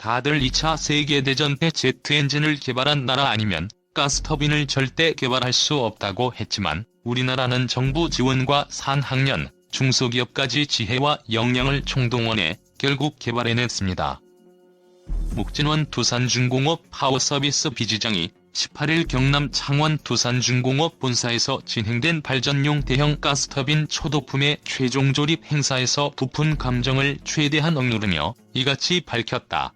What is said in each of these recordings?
다들 2차 세계대전 때 제트 엔진을 개발한 나라 아니면 가스터빈을 절대 개발할 수 없다고 했지만 우리나라는 정부 지원과 산학년, 중소기업까지 지혜와 역량을 총동원해 결국 개발해냈습니다. 묵진원 두산중공업 파워서비스 비지장이 18일 경남 창원 두산중공업 본사에서 진행된 발전용 대형 가스터빈 초도품의 최종 조립 행사에서 부푼 감정을 최대한 억누르며 이같이 밝혔다.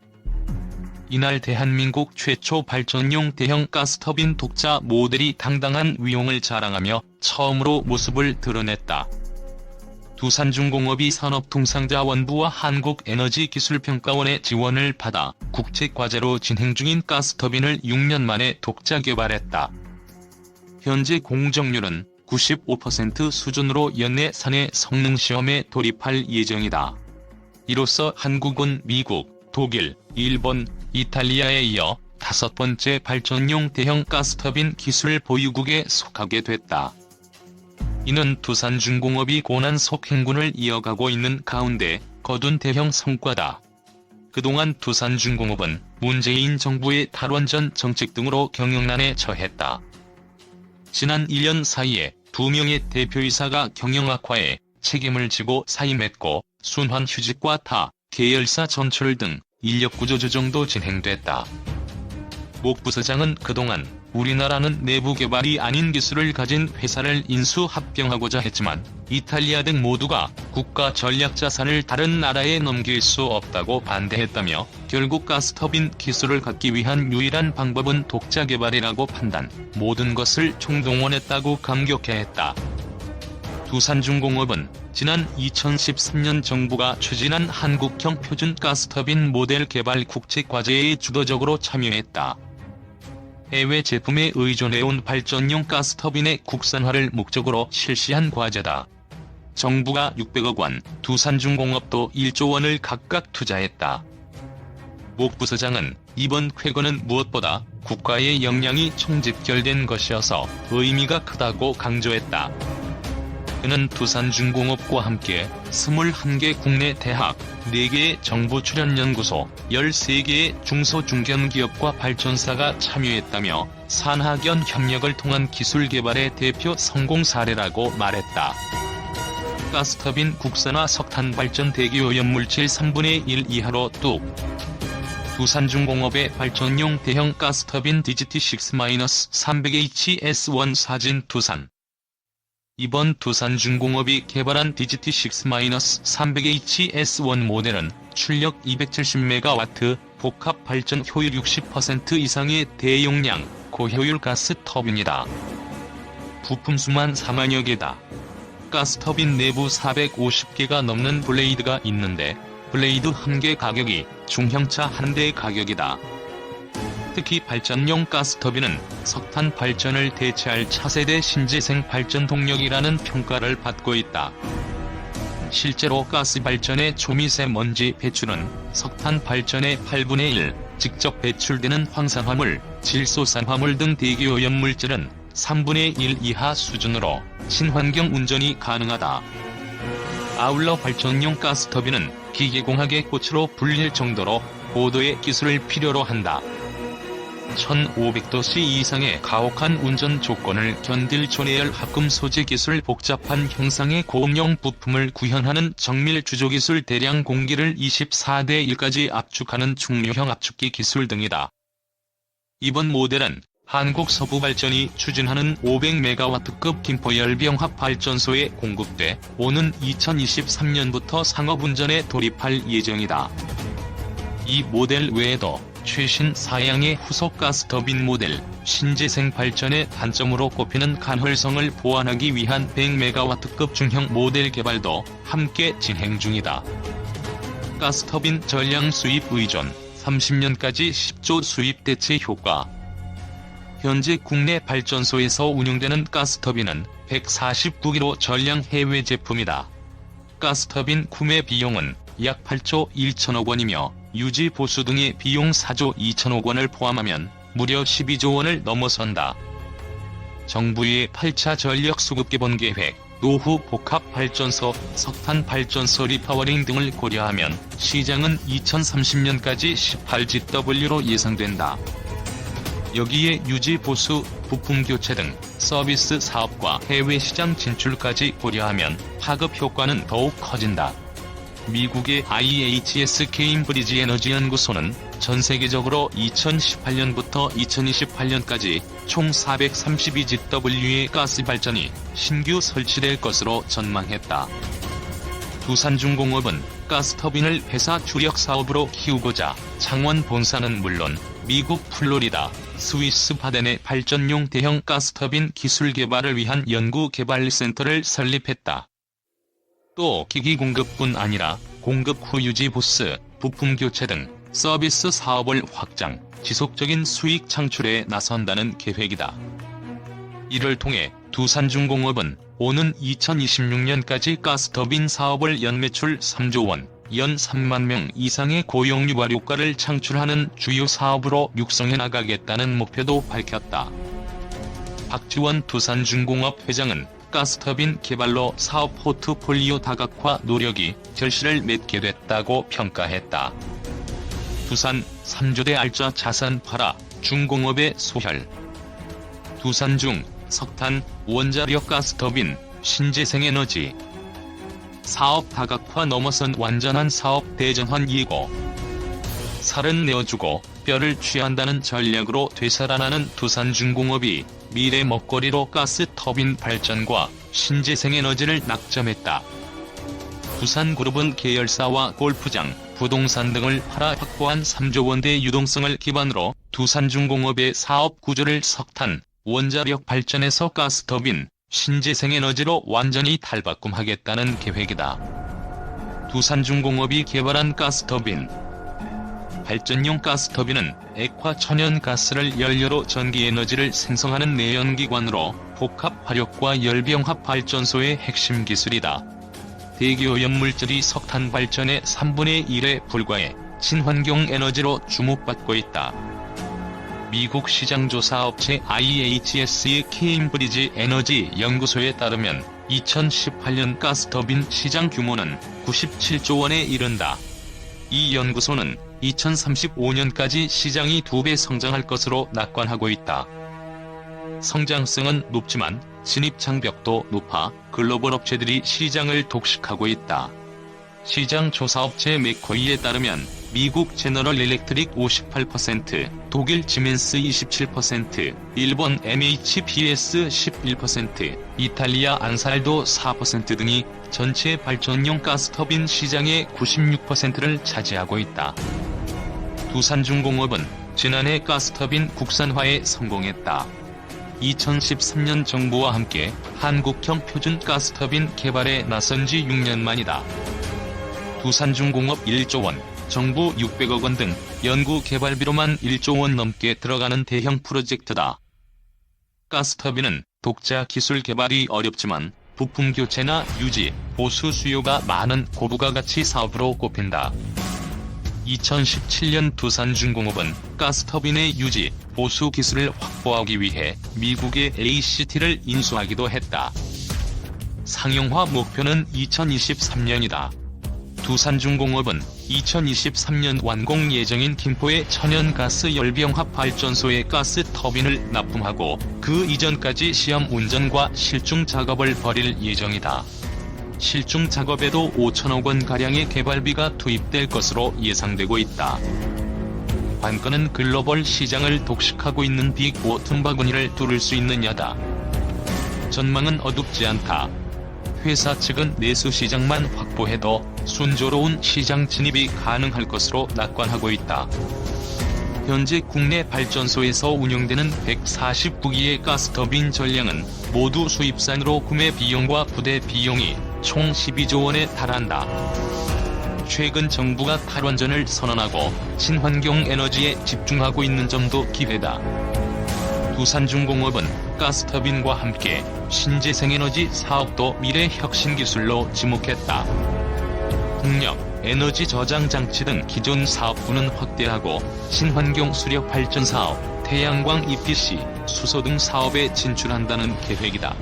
이날 대한민국 최초 발전용 대형 가스터빈 독자 모델이 당당한 위용을 자랑하며 처음으로 모습을 드러냈다. 두산중공업이 산업통상자원부와 한국에너지기술평가원의 지원을 받아 국책과제로 진행 중인 가스터빈을 6년 만에 독자 개발했다. 현재 공정률은 95% 수준으로 연내 산해 성능시험에 돌입할 예정이다. 이로써 한국은 미국, 독일, 일본, 이탈리아에 이어 5번째 발전용 대형 가스터빈 기술 보유국에 속하게 됐다. 이는 두산중공업이 고난 속 행군을 이어가고 있는 가운데 거둔 대형 성과다. 그동안 두산중공업은 문재인 정부의 탈원전 정책 등으로 경영난에 처했다. 지난 1년 사이에 2명의 대표이사가 경영 악화에 책임을 지고 사임했고 순환휴직과 타, 계열사 전출 등 인력구조 조정도 진행됐다. 목 부서장은 그동안 우리나라는 내부 개발이 아닌 기술을 가진 회사를 인수합병하고자 했지만 이탈리아 등 모두가 국가 전략자산을 다른 나라에 넘길 수 없다고 반대했다며 결국 가스터빈 기술을 갖기 위한 유일한 방법은 독자 개발이라고 판단, 모든 것을 총동원했다고 감격해했다. 두산중공업은 지난 2013년 정부가 추진한 한국형 표준 가스터빈 모델 개발 국책과제에 주도적으로 참여했다. 해외 제품에 의존해온 발전용 가스터빈의 국산화를 목적으로 실시한 과제다. 정부가 600억 원, 두산중공업도 1조 원을 각각 투자했다. 목 부서장은 이번 쾌거는 무엇보다 국가의 역량이 총집결된 것이어서 의미가 크다고 강조했다. 그는 두산중공업과 함께 21개 국내 대학, 4개의 정부 출연연구소, 13개의 중소중견기업과 발전사가 참여했다며 산학연 협력을 통한 기술 개발의 대표 성공 사례라고 말했다. 가스터빈 국산화 석탄 발전 대기 오염물질 3분의 1 이하로 뚝. 두산중공업의 발전용 대형 가스터빈 DGT6-300HS1 사진 두산. 이번 두산중공업이 개발한 DGT6-300HS1 모델은 출력 270MW, 복합 발전 효율 60% 이상의 대용량, 고효율 가스 터빈이다. 부품 수만 4만여 개다. 가스터빈 내부 450개가 넘는 블레이드가 있는데 블레이드 1개 가격이 중형차 1대 가격이다. 특히 발전용 가스터빈은 석탄 발전을 대체할 차세대 신재생 발전 동력이라는 평가를 받고 있다. 실제로 가스 발전의 초미세먼지 배출은 석탄 발전의 8분의 1, 직접 배출되는 황산화물, 질소산화물 등 대기오염물질은 3분의 1 이하 수준으로 친환경 운전이 가능하다. 아울러 발전용 가스터빈은 기계공학의 꽃으로 불릴 정도로 고도의 기술을 필요로 한다. 1500도씨 이상의 가혹한 운전 조건을 견딜 초내열 합금 소재 기술, 복잡한 형상의 고음용 부품을 구현하는 정밀 주조기술, 대량 공기를 24대 1까지 압축하는 중류형 압축기 기술 등이다. 이번 모델은 한국서부발전이 추진하는 500MW급 김포열병합 발전소에 공급돼 오는 2023년부터 상업운전에 돌입할 예정이다. 이 모델 외에도 최신 사양의 후속 가스터빈 모델, 신재생 발전의 단점으로 꼽히는 간헐성을 보완하기 위한 100MW급 중형 모델 개발도 함께 진행 중이다. 가스터빈 전량 수입 의존, 30년까지 10조 수입 대체 효과. 현재 국내 발전소에서 운용되는 가스터빈은 149kg 전량 해외 제품이다. 가스터빈 구매 비용은 약 8조 1천억 원이며 유지 보수 등의 비용 4조 2천억 원을 포함하면 무려 12조 원을 넘어선다. 정부의 8차 전력 수급 개본 계획, 노후 복합발전소, 석탄발전소 리파워링 등을 고려하면 시장은 2030년까지 18GW로 예상된다. 여기에 유지 보수, 부품 교체 등 서비스 사업과 해외 시장 진출까지 고려하면 파급 효과는 더욱 커진다. 미국의 IHS 케임브리지 에너지 연구소는 전 세계적으로 2018년부터 2028년까지 총 432GW의 가스 발전이 신규 설치될 것으로 전망했다. 두산중공업은 가스터빈을 회사 주력 사업으로 키우고자 창원 본사는 물론 미국 플로리다, 스위스 바덴에 발전용 대형 가스터빈 기술 개발을 위한 연구개발센터를 설립했다. 또 기기 공급뿐 아니라 공급 후 유지 보수, 부품 교체 등 서비스 사업을 확장, 지속적인 수익 창출에 나선다는 계획이다. 이를 통해 두산중공업은 오는 2026년까지 가스터빈 사업을 연매출 3조 원, 연 3만 명 이상의 고용 유발 효과를 창출하는 주요 사업으로 육성해 나가겠다는 목표도 밝혔다. 박지원 두산중공업 회장은 가스터빈 개발로 사업 포트폴리오 다각화 노력이 결실을 맺게 됐다고 평가했다. 두산 3조대 알짜 자산 팔아 중공업의 소혈. 두산중 석탄, 원자력 가스터빈, 신재생에너지 사업 다각화 넘어선 완전한 사업 대전환 예고. 살은 내어주고 뼈를 취한다는 전략으로 되살아나는 두산중공업이 미래 먹거리로 가스터빈 발전과 신재생에너지를 낙점했다. 두산그룹은 계열사와 골프장, 부동산 등을 팔아 확보한 3조 원대 유동성을 기반으로 두산중공업의 사업 구조를 석탄, 원자력 발전에서 가스터빈, 신재생에너지로 완전히 탈바꿈하겠다는 계획이다. 두산중공업이 개발한 가스터빈. 발전용 가스터빈은 액화 천연가스를 연료로 전기에너지를 생성하는 내연기관으로 복합 화력과 열병합 발전소의 핵심 기술이다. 대기오염물질이 석탄 발전의 3분의 1에 불과해 친환경 에너지로 주목받고 있다. 미국 시장조사업체 IHS의 케임브리지 에너지 연구소에 따르면 2018년 가스터빈 시장 규모는 97조 원에 이른다. 이 연구소는 2035년까지 시장이 2배 성장할 것으로 낙관하고 있다. 성장성은 높지만 진입 장벽도 높아 글로벌 업체들이 시장을 독식하고 있다. 시장 조사업체 맥코이에 따르면 미국 제너럴 일렉트릭 58%, 독일 지멘스 27%, 일본 MHPS 11%, 이탈리아 안살도 4% 등이 전체 발전용 가스터빈 시장의 96%를 차지하고 있다. 두산중공업은 지난해 가스터빈 국산화에 성공했다. 2013년 정부와 함께 한국형 표준 가스터빈 개발에 나선 지 6년 만이다. 두산중공업 1조 원, 정부 600억 원 등 연구 개발비로만 1조 원 넘게 들어가는 대형 프로젝트다. 가스터빈은 독자 기술 개발이 어렵지만 부품 교체나 유지, 보수 수요가 많은 고부가가치 사업으로 꼽힌다. 2017년 두산중공업은 가스터빈의 유지, 보수 기술을 확보하기 위해 미국의 ACT를 인수하기도 했다. 상용화 목표는 2023년이다. 두산중공업은 2023년 완공 예정인 김포의 천연가스 열병합 발전소에 가스 터빈을 납품하고 그 이전까지 시험 운전과 실증 작업을 벌일 예정이다. 실증 작업에도 5천억 원가량의 개발비가 투입될 것으로 예상되고 있다. 관건은 글로벌 시장을 독식하고 있는 빅4 틈바구니를 뚫을 수 있느냐다. 전망은 어둡지 않다. 회사 측은 내수 시장만 확보해도 순조로운 시장 진입이 가능할 것으로 낙관하고 있다. 현재 국내 발전소에서 운영되는 149기의 가스터빈 전량은 모두 수입산으로 구매 비용과 부대 비용이 총 12조 원에 달한다. 최근 정부가 탈원전을 선언하고 친환경 에너지에 집중하고 있는 점도 기회다. 두산중공업은 가스터빈과 함께 신재생에너지 사업도 미래 혁신 기술로 지목했다. 풍력, 에너지 저장 장치 등 기존 사업부는 확대하고 친환경 수력 발전 사업, 태양광 EPC, 수소 등 사업에 진출한다는 계획이다.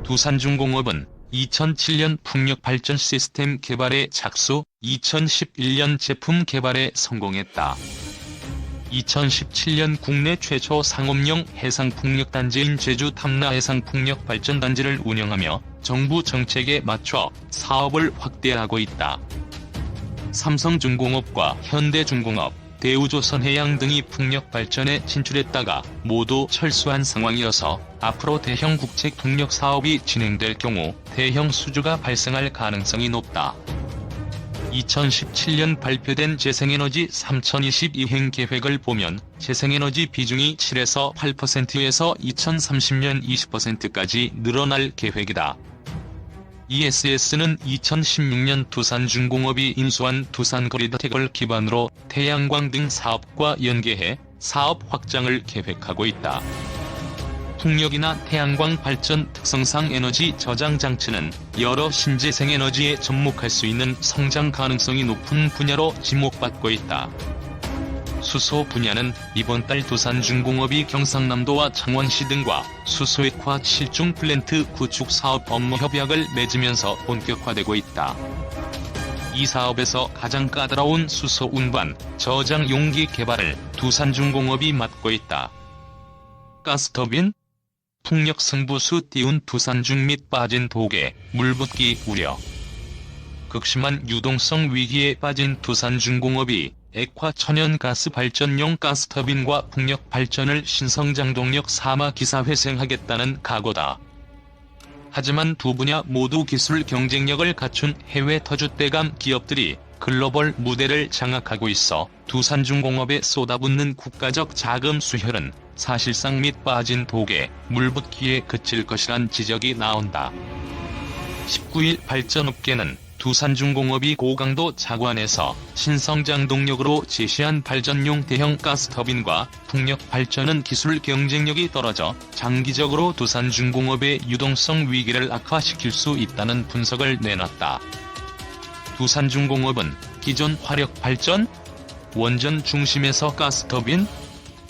두산중공업은 2007년 풍력발전 시스템 개발에 착수, 2011년 제품 개발에 성공했다. 2017년 국내 최초 상업용 해상풍력단지인 제주 탐라 해상풍력발전단지를 운영하며 정부 정책에 맞춰 사업을 확대하고 있다. 삼성중공업과 현대중공업, 대우조선해양 등이 풍력발전에 진출했다가 모두 철수한 상황이어서 앞으로 대형 국책 풍력 사업이 진행될 경우 대형 수주가 발생할 가능성이 높다. 2017년 발표된 재생에너지 3022행 계획을 보면 재생에너지 비중이 7에서 8%에서 2030년 20%까지 늘어날 계획이다. ESS는 2016년 두산중공업이 인수한 두산그리드텍을 기반으로 태양광 등 사업과 연계해 사업 확장을 계획하고 있다. 풍력이나 태양광 발전 특성상 에너지 저장 장치는 여러 신재생에너지에 접목할 수 있는 성장 가능성이 높은 분야로 지목받고 있다. 수소 분야는 이번 달 두산중공업이 경상남도와 창원시 등과 수소액화 실중 플랜트 구축 사업 업무 협약을 맺으면서 본격화되고 있다. 이 사업에서 가장 까다로운 수소 운반, 저장 용기 개발을 두산중공업이 맡고 있다. 가스터빈? 풍력 승부수 띄운 두산중 및 빠진 독에 물붓기 우려. 극심한 유동성 위기에 빠진 두산중공업이 액화 천연가스 발전용 가스터빈과 풍력 발전을 신성장동력 사마 기사회생하겠다는 각오다. 하지만 두 분야 모두 기술 경쟁력을 갖춘 해외 터줏대감 기업들이 글로벌 무대를 장악하고 있어 두산중공업에 쏟아붓는 국가적 자금 수혈은 사실상 밑 빠진 독에 물붓기에 그칠 것이란 지적이 나온다. 19일 발전업계는 두산중공업이 고강도 자관에서 신성장 동력으로 제시한 발전용 대형 가스터빈과 풍력 발전은 기술 경쟁력이 떨어져 장기적으로 두산중공업의 유동성 위기를 악화시킬 수 있다는 분석을 내놨다. 두산중공업은 기존 화력 발전, 원전 중심에서 가스터빈,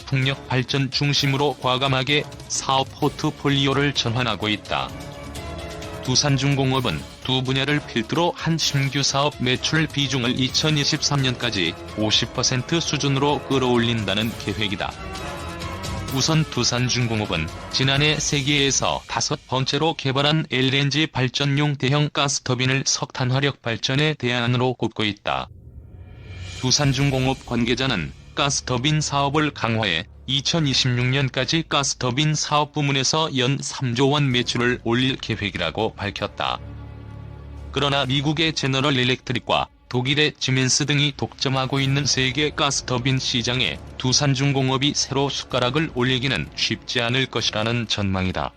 풍력 발전 중심으로 과감하게 사업 포트폴리오를 전환하고 있다. 두산중공업은 두 분야를 필두로 한 신규 사업 매출 비중을 2023년까지 50% 수준으로 끌어올린다는 계획이다. 우선 두산중공업은 지난해 세계에서 5번째로 개발한 LNG 발전용 대형 가스터빈을 석탄 화력 발전의 대안으로 꼽고 있다. 두산중공업 관계자는 가스터빈 사업을 강화해 2026년까지 가스터빈 사업 부문에서 연 3조 원 매출을 올릴 계획이라고 밝혔다. 그러나 미국의 제너럴 일렉트릭과 독일의 지멘스 등이 독점하고 있는 세계 가스터빈 시장에 두산중공업이 새로 숟가락을 올리기는 쉽지 않을 것이라는 전망이다.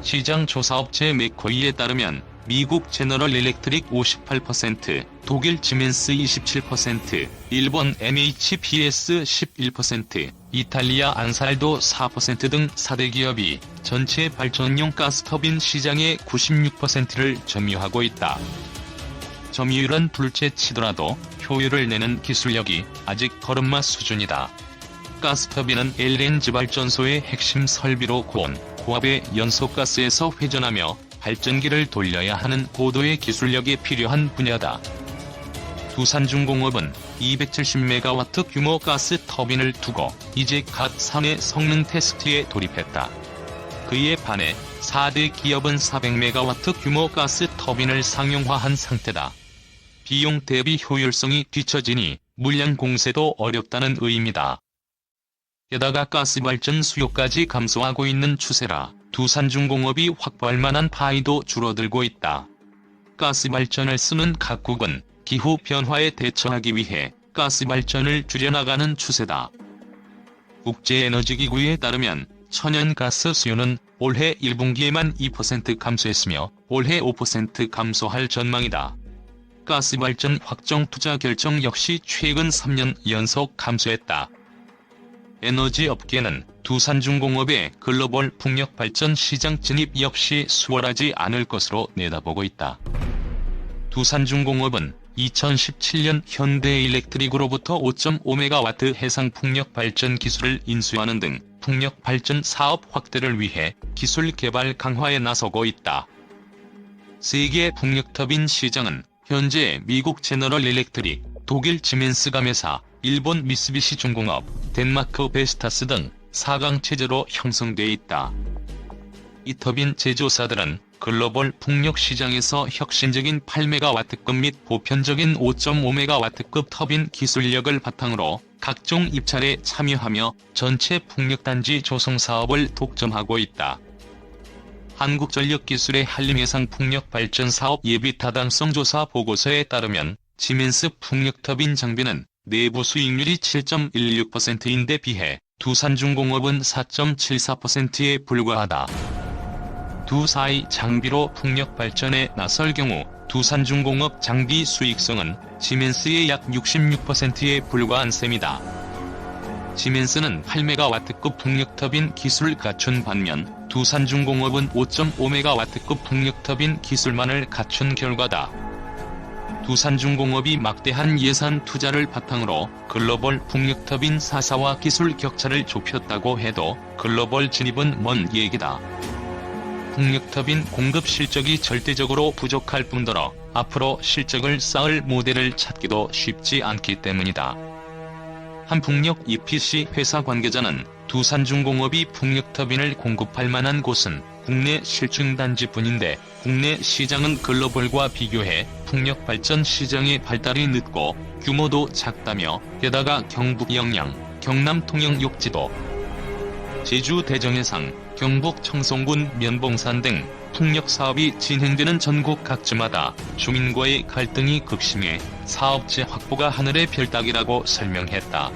시장 조사업체 맥코이에 따르면 미국 제너럴 일렉트릭 58%, 독일 지멘스 27%, 일본 MHPS 11%, 이탈리아 안살도 4% 등 4대 기업이 전체 발전용 가스터빈 시장의 96%를 점유하고 있다. 점유율은 둘째치더라도 효율을 내는 기술력이 아직 걸음마 수준이다. 가스터빈은 LNG 발전소의 핵심 설비로 고압의 연소가스에서 회전하며 발전기를 돌려야 하는 고도의 기술력이 필요한 분야다. 두산중공업은 270MW 규모 가스 터빈을 두고 이제 갓 3회 성능 테스트에 돌입했다. 그에 반해 4대 기업은 400MW 규모 가스 터빈을 상용화한 상태다. 비용 대비 효율성이 뒤처지니 물량 공세도 어렵다는 의미다. 게다가 가스발전 수요까지 감소하고 있는 추세라 두산중공업이 확보할 만한 파이도 줄어들고 있다. 가스발전을 쓰는 각국은 기후변화에 대처하기 위해 가스발전을 줄여나가는 추세다. 국제에너지기구에 따르면 천연가스 수요는 올해 1분기에만 2% 감소했으며 올해 5% 감소할 전망이다. 가스발전 확정 투자 결정 역시 최근 3년 연속 감소했다. 에너지 업계는 두산중공업의 글로벌 풍력발전 시장 진입 역시 수월하지 않을 것으로 내다보고 있다. 두산중공업은 2017년 현대일렉트릭으로부터 5.5메가와트 해상 풍력 발전 기술을 인수하는 등 풍력 발전 사업 확대를 위해 기술 개발 강화에 나서고 있다. 세계 풍력 터빈 시장은 현재 미국 제너럴 일렉트릭, 독일 지멘스 가메사, 일본 미쓰비시 중공업, 덴마크 베스타스 등 4강 체제로 형성돼 있다. 이 터빈 제조사들은 글로벌 풍력 시장에서 혁신적인 8메가와트급 및 보편적인 5.5메가와트급 터빈 기술력을 바탕으로 각종 입찰에 참여하며 전체 풍력단지 조성 사업을 독점하고 있다. 한국전력기술의 한림해상 풍력발전 사업 예비 타당성 조사 보고서에 따르면 지멘스 풍력터빈 장비는 내부 수익률이 7.16%인데 비해 두산중공업은 4.74%에 불과하다. 두 사의 장비로 풍력 발전에 나설 경우 두산중공업 장비 수익성은 지멘스의 약 66%에 불과한 셈이다. 지멘스는 8메가와트급 풍력터빈 기술 갖춘 반면 두산중공업은 5.5메가와트급 풍력터빈 기술만을 갖춘 결과다. 두산중공업이 막대한 예산 투자를 바탕으로 글로벌 풍력터빈 4사와 기술 격차를 좁혔다고 해도 글로벌 진입은 먼 얘기다. 풍력터빈 공급 실적이 절대적으로 부족할 뿐더러 앞으로 실적을 쌓을 모델을 찾기도 쉽지 않기 때문이다. 한풍력 EPC 회사 관계자는 두산중공업이 풍력터빈을 공급할 만한 곳은 국내 실증단지뿐인데 국내 시장은 글로벌과 비교해 풍력발전 시장의 발달이 늦고 규모도 작다며 게다가 경북 영양, 경남 통영 욕지도, 제주 대정해상, 경북 청송군 면봉산 등 풍력 사업이 진행되는 전국 각지마다 주민과의 갈등이 극심해 사업체 확보가 하늘의 별 따기라고 설명했다.